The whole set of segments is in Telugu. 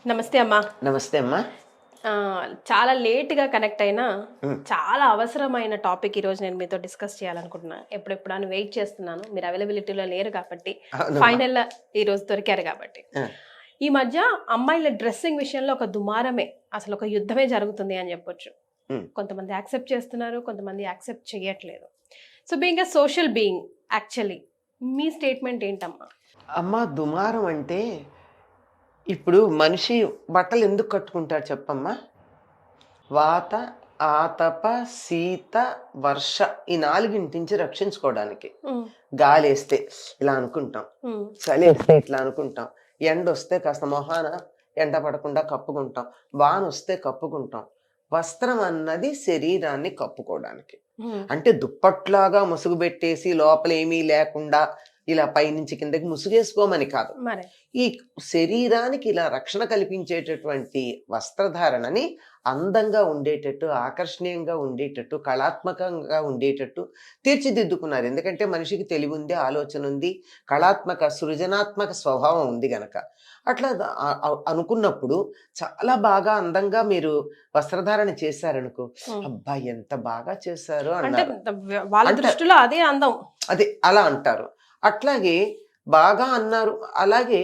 నమస్తే అమ్మా. నమస్తే అమ్మా. చాలా లేట్‌గా కనెక్ట్ అయినా, హ్మ్. చాలా అవసరమైన టాపిక్ ఈరోజు నేను మీతో డిస్కస్ చేయాలనుకుంటున్నా. ఎప్పుడెప్పుడా అని వెయిట్ చేస్తున్నాను. మీరు అవైలబిలిటీలో లేరు కాబట్టి, అవునమ్మా. ఫైనల్‌గా ఈరోజు దొరికారు కాబట్టి. ఆ! ఈ మధ్య అమ్మాయిల డ్రెస్సింగ్ విషయంలో ఒక దుమారమే, అసలు ఒక యుద్ధమే జరుగుతుంది అని చెప్పొచ్చు. హ్మ్. కొంతమంది యాక్సెప్ట్ చేస్తున్నారు, కొంతమంది యాక్సెప్ట్ చేయట్లేదు. So, being a social being actually me statement ఏంటమ్మా? అమ్మా, దుమారం అంటే ఇప్పుడు మనిషి బట్టలు ఎందుకు కట్టుకుంటాడు చెప్పమ్మా? వాత, ఆతప, శీత, వర్ష ఈ 4 నుంచి రక్షించుకోవడానికి. హ్మ్. గాలేస్తే ఇలా అనుకుంటాం. హ్మ్. చలేస్తే ఇట్లా అనుకుంటాం. ఎండొస్తే కాస్త మొహాన ఎండ పడకుండా కప్పుకుంటాం. వానొస్తే కప్పుకుంటాం. వస్త్రం అన్నది శరీరాన్ని కప్పుకోవడానికి. హ్మ్. అంటే దుప్పట్లాగా ముసుగు పెట్టేసి లోపల ఏమీ లేకుండా ఇలా పైనుంచి కిందకి ముసుగేసుకోమని కాదు. మరి. ఈ శరీరానికి ఇలా రక్షణ కల్పించేటటువంటి వస్త్రధారణని అందంగా ఉండేటట్టు, ఆకర్షణీయంగా ఉండేటట్టు, కళాత్మకంగా ఉండేటట్టు తీర్చిదిద్దుకున్నారు. ఎందుకంటే మనిషికి తెలివుంది, ఆలోచన ఉంది, కళాత్మక, సృజనాత్మక స్వభావం ఉంది గనక. అట్లా అనుకున్నప్పుడు చాలా బాగా అందంగా మీరు వస్త్రధారణ చేశారనుకో, హ్మ్. అబ్బా! ఎంత బాగా చేశారు అంటే అన్నారు. వాళ్ళ అంటారు. దృష్టిలో అదే అందం. అదే అలా అంటారు. అట్లాగే బాగా అన్నారు. అలాగే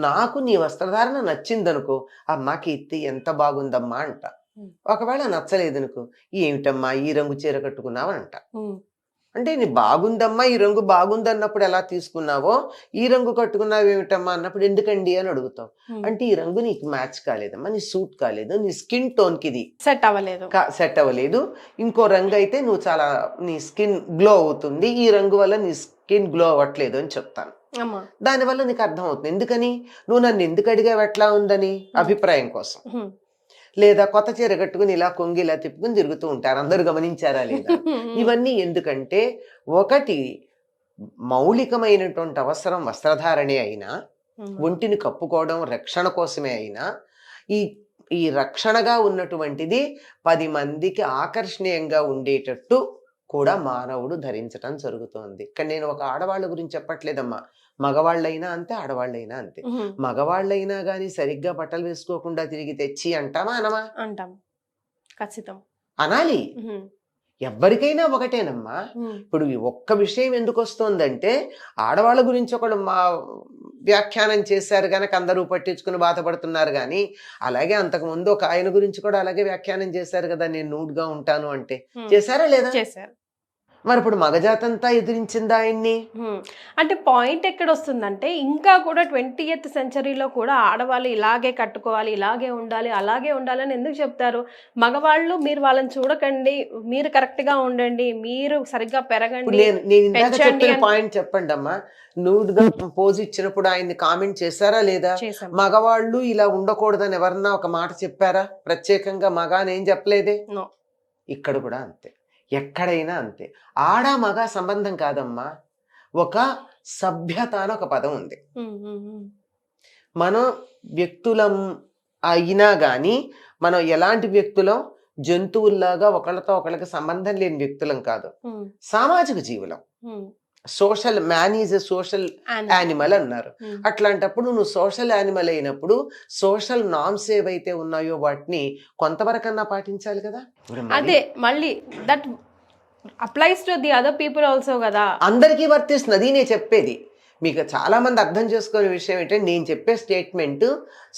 నాకు నీ వస్త్రధారణ నచ్చిందనుకో, "అమ్మా కీర్తి ఎంత బాగుందమ్మా" అంట. హ్మ్. ఒకవేళ నచ్చలేదనుకో, "ఏమిటమ్మా ఈ రంగు చీర కట్టుకున్నావు" అంట. హ్మ్. అంటే "నీ బాగుందమ్మా, ఈ రంగు బాగుందన్నప్పుడు ఎలా తీసుకున్నావో, ఈ రంగు కట్టుకున్నావేమిటమ్మా అన్నప్పుడు ఎందుకండి" అని అడుగుతాం. హ్మ్. అంటే "ఈ రంగు నీకు మ్యాచ్ కాలేదమ్మా, నీ సూట్ కాలేదు, నీ స్కిన్ టోన్‌కిది సెట్ అవ్వలేదు. సెట్ అవ్వలేదు. ఇంకో రంగు అయితే నువ్వు చాలా నీ స్కిన్ గ్లో అవుతుంది. ఈ రంగు వల్ల నీ స్కిన్ గ్లో అవ్వట్లేదు" అని చెప్తాను. అమ్మా! దానివల్ల నీకు అర్థమవుతుంది. ఎందుకని? నువ్వు నన్ను ఎందుకు అడిగావు ఎట్లా ఉందని? హ్మ్. అభిప్రాయం కోసం. హ్మ్. లేదా కొత్త చీర కట్టుకుని ఇలా కొంగి ఇలా తిప్పుకొని తిరుగుతూ ఉంటారు. అందరూ గమనించారా లేదా? హ్మ్. ఇవన్నీ ఎందుకంటే, ఒకటి మౌలికమైనటువంటి అవసరం వస్త్రధారణే అయినా, హ్మ్. ఒంటిని కప్పుకోవడం రక్షణ కోసమే అయినా, ఈ ఈ రక్షణగా ఉన్నటువంటిది 10 మందికి ఆకర్షణీయంగా ఉండేటట్టు కూడా మానవుడు ధరించటం జరుగుతోంది. ఇక్కడ నేను ఒక ఆడవాళ్ళ గురించి చెప్పట్లేదమ్మా. మగవాళ్ళైనా అంతే, ఆడవాళ్ళైనా అంతే. హుహు. మగవాళ్ళైనా గాని సరిగ్గా బట్టలు వేసుకోకుండా తిరిగితే ఛీ అంటామా? అనమా? అంటాం. ఖచ్చితం. అనాలి. హుహు. ఎవ్వరికైనా ఒకటేనమ్మా. హ్మ్. ఇప్పుడు ఈ ఒక్క విషయం ఎందుకొస్తోందంటే, ఆడవాళ్ళ గురించి ఒకడు వ్యాఖ్యానం చేశారు గనక అందరూ పట్టించుకుని బాధపడుతున్నారు గానీ, అలాగే అంతకుముందు ఒక ఆయన గురించి కూడా అలాగే వ్యాఖ్యానం చేశారు గదా! నేను న్యూడ్‌గా ఉంటాను అంటే. హ్మ్. చేశారా లేదా? చేశారు. మరిప్పుడు మగజాతంతా ఎదిరించిందా ఆయన్ని? హ్మ్. అంటే పాయింట్ ఎక్కడొస్తుందంటే, ఇంకా కూడా 20థ్ సెంచరీలో కూడా ఆడవాళ్ళు ఇలాగే కట్టుకోవాలి, ఇలాగే ఉండాలి, అలాగే ఉండాలని ఎందుకు చెప్తారు? మగవాళ్ళు మీరు వాళ్ళని చూడకండి, మీరు కరెక్ట్‌గా ఉండండి, మీరు సరిగ్గా ఇప్పుడు పెరగండి, నేనిందాక పెంచండి చెప్పిన అని పాయింట్ చెప్పండమ్మా. న్యూడ్‌గా పోజ్ ఇచ్చినప్పుడు ఆయన్ని కామెంట్ చేశారా లేదా? చేసాం. మగవాళ్ళు ఇలా ఉండకూడదని ఎవరన్నా ఒక మాట చెప్పారా? ప్రత్యేకంగా మగ అని ఏం చెప్పలేదే. నో. ఇక్కడ కూడా అంతే. ఎక్కడైనా అంతే. ఆడ, మగ సంబంధం కాదమ్మా. ఒక సభ్యత అని ఒక పదం ఉంది. హ్మ్. హ్మ్. హ్మ్. మనం వ్యక్తులం అయినా గానీ, మనం ఎలాంటి వ్యక్తులం? జంతువుల్లాగా ఒకళ్ళతో ఒకళ్ళకి సంబంధం లేని వ్యక్తులం కాదు. హ్మ్. సామాజిక జీవులం. హ్మ్. Man is a social animal. Animal అన్నారు. హ్మ్. అట్లాంటప్పుడు నువ్వు సోషల్ యానిమల్ అయినప్పుడు, సోషల్ నార్మ్స్ ఏవైతే ఉన్నాయో వాటిని కొంతవరకన్నా పాటించాలి కదా! ఇప్పుడు మరి అదే మళ్ళీ that applies to the other people also గదా! అందరికీ వర్తిస్తుంది. అది నేను చెప్పేది. మీకు చాలామంది అర్థం చేసుకోని విషయం ఏంటంటే, నేను చెప్పే స్టేట్మెంటు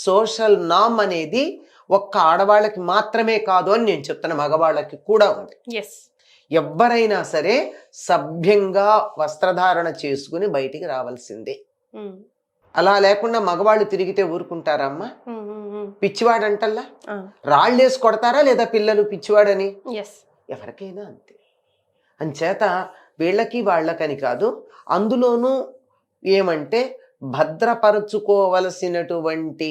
సోషల్ నార్మ్ అనేది ఒక్క ఆడవాళ్ళకి మాత్రమే కాదు అని నేను చెప్తున్నా. మగవాళ్ళకి కూడా ఉంది. యెస్. ఎవ్వరైనా సరే సభ్యంగా వస్త్రధారణ చేసుకుని బయటికి రావాల్సిందే. హ్మ్. అలా లేకుండా మగవాళ్ళు తిరిగితే ఊరుకుంటారమ్మా? హ్మ్. హ్మ్. హ్మ్. పిచ్చివాడంటల్లా? ఆ! రాళ్ళేసి కొడతారా లేదా పిల్లలు పిచ్చివాడని? యెస్. ఎవరికైనా అంతే. అంచేత వీళ్ళకి వాళ్ళకని కాదు. అందులోనూ ఏమంటే భద్రపరుచుకోవలసినటువంటి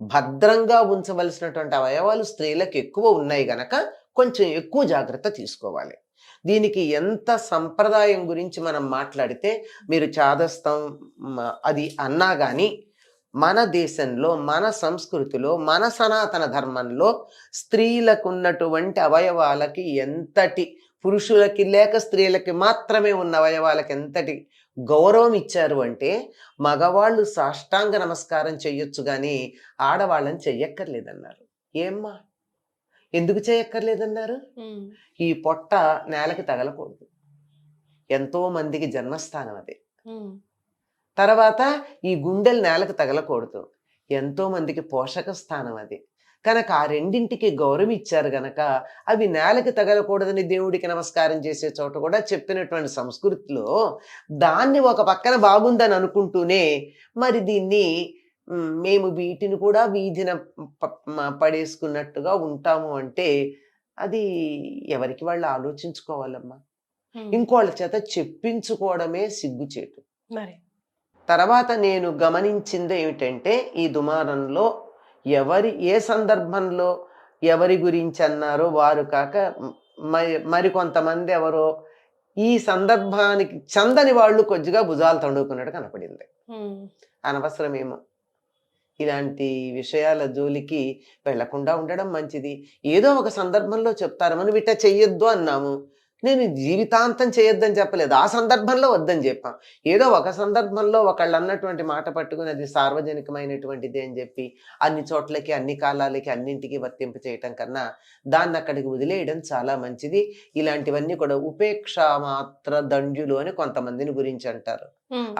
భద్రంగా ఉంచవలసినటువంటి అవయవాలు స్త్రీలకు ఎక్కువ ఉన్నాయి గనక కొంచెం ఎక్కువ జాగ్రత్త తీసుకోవాలి. దీనికి ఎంత సంప్రదాయం గురించి మనం మాట్లాడితే మీరు చాదస్తం అది అన్నా గాని మన దేశంలో, మన సంస్కృతిలో, మన సనాతన ధర్మంలో స్త్రీలకున్నటువంటి అవయవాలకి ఎంతటి పురుషులకి లేక స్త్రీలకి మాత్రమే ఉన్న అవయవాలకి ఎంతటి గౌరవం ఇచ్చారు అంటే మగవాళ్ళు సాష్టాంగ నమస్కారం చెయ్యొచ్చు కానీ ఆడవాళ్ళని చెయ్యక్కర్లేదన్నారు. ఏమ్మా ఎందుకు చేయక్కర్లేదన్నారు? ఈ పొట్ట నేలకి తగలకూడదు, ఎంతో మందికి జన్మస్థానం అది. తర్వాత ఈ గుండెలు నేలకు తగలకూడదు, ఎంతో మందికి పోషక స్థానం అది. కనుక ఆ రెండింటికి గౌరవం ఇచ్చారు గనక అవి నేలకి తగలకూడదని దేవుడికి నమస్కారం చేసే చోట కూడా చెప్పినటువంటి సంస్కృతిలో దాన్ని ఒక పక్కన బాగుందని అనుకుంటూనే మరి దీన్ని మేము వీటిని కూడా వీధిన పడేసుకున్నట్టుగా ఉంటాము అంటే అది ఎవరికి వాళ్ళు ఆలోచించుకోవాలమ్మా. ఇంకోళ్ళ చేత చెప్పించుకోవడమే సిగ్గుచేటు. మరి తర్వాత నేను గమనించింది ఏమిటంటే ఈ దుమారంలో ఏ సందర్భంలో ఎవరి గురించి అన్నారో వారు కాక మరికొంతమంది ఎవరో ఈ సందర్భానికి చందని వాళ్ళు కొద్దిగా భుజాలు తడుకున్నట్టు కనపడింది. అనవసరమేమో ఇలాంటి విషయాల జోలికి వెళ్లకుండా ఉండడం మంచిది. ఏదో ఒక సందర్భంలో చెప్తారు, మనం ఇట్లా చెయ్యొద్దు అన్నాము, నేను జీవితాంతం చేయొద్దని చెప్పలేదు, ఆ సందర్భంలో వద్దని చెప్పాం. ఏదో ఒక సందర్భంలో ఒకళ్ళు అన్నటువంటి మాట పట్టుకుని అది సార్వజనికమైనటువంటిది అని చెప్పి అన్ని చోట్లకి అన్ని కాలాలకి అన్నింటికి వర్తింప చేయటం కన్నా దాన్ని అక్కడికి వదిలేయడం చాలా మంచిది. ఇలాంటివన్నీ కూడా ఉపేక్ష మాత్ర దండ్యులు అని కొంతమందిని గురించి అంటారు.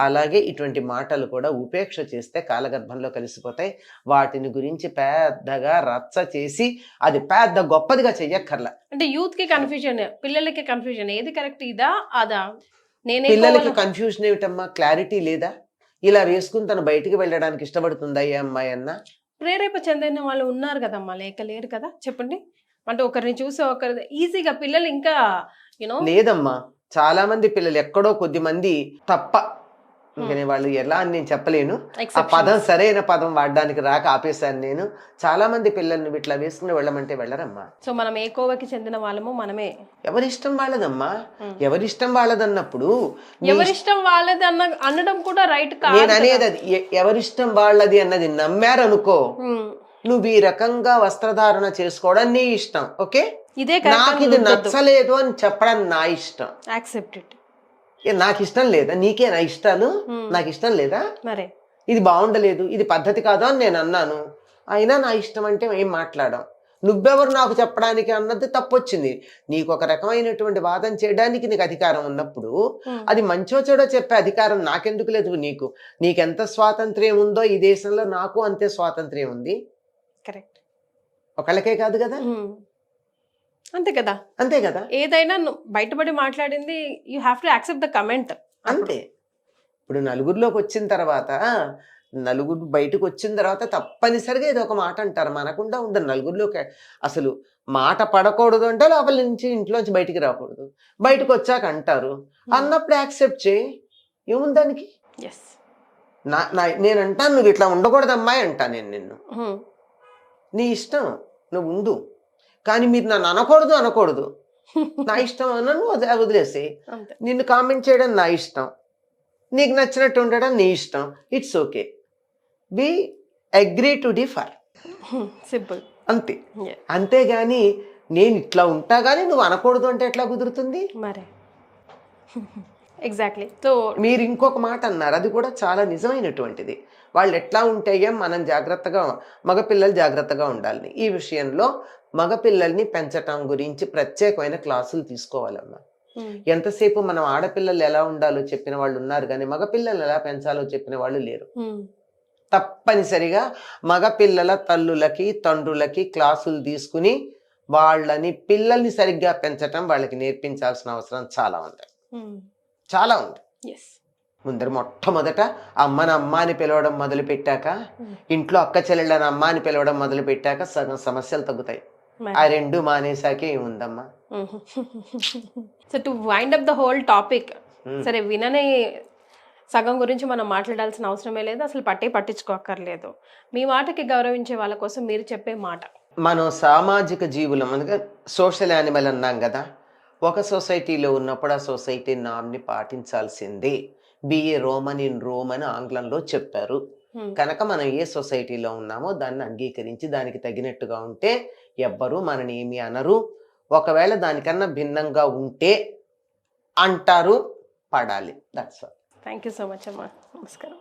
అలాగే ఇటువంటి మాటలు కూడా ఉపేక్ష చేస్తే కాలగర్భంలో కలిసిపోతాయి. వాటిని గురించి పెద్దగా రచ్చ చేసి అది పెద్ద గొప్పదిగా చెయ్యక్కర్లా. అంటే యూత్ కి కన్ఫ్యూజన్, పిల్లలకి కన్ఫ్యూజన్, ఏది కరెక్ట్ ఇదా అదా? పిల్లలకి కన్ఫ్యూజన్ ఏమిటమ్మా? క్లారిటీ లేదా? ఇలా వేసుకుని తను బయటికి వెళ్ళడానికి ఇష్టపడుతుందా ఏ అమ్మాయి అన్న? ప్రేరేప చెందిన వాళ్ళు ఉన్నారు కదమ్మా, లేరు కదా? చెప్పండి. అంటే ఒకరిని చూసి ఒకరి ఈజీగా పిల్లలు ఇంకా యూనో లేదమ్మా. చాలా మంది పిల్లలు ఎక్కడో కొద్ది మంది తప్ప, ఇంకనే వాళ్ళు ఎలా అని నేను చెప్పలేను. ఆ పదం సరైన పదం వాడడానికి రాక ఆపేశాను నేను. చాలా మంది పిల్లల్ని ఇట్లా వేసుకుని వెళ్ళమంటే వెళ్ళరమ్మా. సో మనం ఏ కోవకి చెందిన వాళ్ళము మనమే. ఎవరిష్టం వాళ్ళదమ్మా. ఎవరిష్టం వాళ్ళదన్నప్పుడు ఎవరిష్టం వాళ్ళది అనడం కూడా రైట్ కాదు. నేను అనేది అది ఎవరిష్టం వాళ్ళది అన్నది నమ్మారనుకో, నువ్వు ఈ రకంగా వస్త్రధారణ చేసుకోవడం నీ ఇష్టం, ఓకే. నాకు ఇది నచ్చలేదు అని చెప్పడం నా ఇష్టం, యాక్సెప్ట్ ఇట్. నాకు ఇష్టం లేదా? నీకే నా ఇష్టాలు, నాకు ఇష్టం లేదా? మరి ఇది బాగుండలేదు, ఇది పద్ధతి కాదు అని నేను అన్నాను, అయినా నా ఇష్టం అంటే ఏం మాట్లాడాం. నువ్వెవరు నాకు చెప్పడానికి అన్నది తప్పొచ్చింది. నీకు ఒక రకమైనటువంటి వాదన చేయడానికి నీకు అధికారం ఉన్నప్పుడు అది మంచో చెడో చెప్పే అధికారం నాకెందుకు లేదు? నీకెంత స్వాతంత్ర్యం ఉందో ఈ దేశంలో నాకు అంతే స్వాతంత్ర్యం ఉంది. కరెక్ట్. ఒకళ్ళకే కాదు కదా. అంతే కదా, అంతే కదా. ఏదైనా బయటపడి మాట్లాడింది you have to accept the comment, అంతే. ఇప్పుడు నలుగురిలోకి వచ్చిన తర్వాత, నలుగురు బయటకు వచ్చిన తర్వాత తప్పనిసరిగా ఏదో ఒక మాట అంటారు. మనకుండా ఉండదు. నలుగురిలోకి అసలు మాట పడకూడదు అంటే లోపల నుంచి ఇంట్లోంచి బయటికి రాకూడదు, బయటకు వచ్చాక అంటారు. అన్నప్పుడు యాక్సెప్ట్ చేయి, ఏముంది దానికి. నేను అంటాను నువ్వు ఇట్లా ఉండకూడదు అమ్మాయి అంటా నేను నిన్ను, నీ ఇష్టం నువ్వు ఉండు, కానీ మీరు నన్ను అనకూడదు. నా ఇష్టం అన్నను వదిలేసి, నిన్ను కామెంట్ చేయడం నా ఇష్టం, నీకు నచ్చినట్టు ఉండడం నీ ఇష్టం, it's okay. Be agree to differ, simple, అంతే. అంతేగాని నేను ఇట్లా ఉంటా కానీ నువ్వు అనకూడదు అంటే ఎట్లా కుదురుతుంది మరి? ఎగ్జాక్ట్లీ. సో మీరు ఇంకొక మాట అన్నారు, అది కూడా చాలా నిజమైనటువంటిది. వాళ్ళు ఎట్లా ఉంటే మనం జాగ్రత్తగా, మగపిల్లలు జాగ్రత్తగా ఉండాలని. ఈ విషయంలో మగపిల్లల్ని పెంచటం గురించి ప్రత్యేకమైన క్లాసులు తీసుకోవాలమ్మా. ఎంతసేపు మనం ఆడపిల్లలు ఎలా ఉండాలో చెప్పిన వాళ్ళు ఉన్నారు కానీ మగపిల్లలు ఎలా పెంచాలో చెప్పిన వాళ్ళు లేరు. తప్పనిసరిగా మగపిల్లల తల్లులకి తండ్రులకి క్లాసులు తీసుకుని వాళ్ళని, పిల్లల్ని సరిగ్గా పెంచటం వాళ్ళకి నేర్పించాల్సిన అవసరం చాలా ఉంది. ముందర మొట్టమొదట అమ్మని అమ్మ అని పిలవడం మొదలు పెట్టాక, ఇంట్లో అక్క చెల్లెళ్ళని అమ్మ అని పిలవడం మొదలు పెట్టాక సగం సమస్యలు తగ్గుతాయి. ఆ రెండు మానేసాకే ఏముందమ్మా. So to wind up the whole topic, సరే వినని సగం గురించి మనం మాట్లాడాల్సిన అవసరమే లేదు, అసలు పట్టించుకోక్కర్లేదు. మీ మాటకి గౌరవించే వాళ్ళ కోసం మీరు చెప్పే మాట. మనం సామాజిక జీవులం, అనగా సోషల్ యానిమల్ అన్నాం కదా. ఒక సొసైటీలో ఉన్నప్పుడు ఆ సొసైటీ నామ్ని పాటించాల్సిందే. బిఏ రోమన్ ఇన్ రోమ్ అని ఆంగ్లంలో చెప్పారు. కనుక మనం ఏ సొసైటీలో ఉన్నామో దాన్ని అంగీకరించి దానికి తగినట్టుగా ఉంటే ఎవ్వరూ మనని ఏమి అనరు. ఒకవేళ దానికన్నా భిన్నంగా ఉంటే అంటారు, పడాలి. That's all. Thank you so much అమ్మా. నమస్కారం.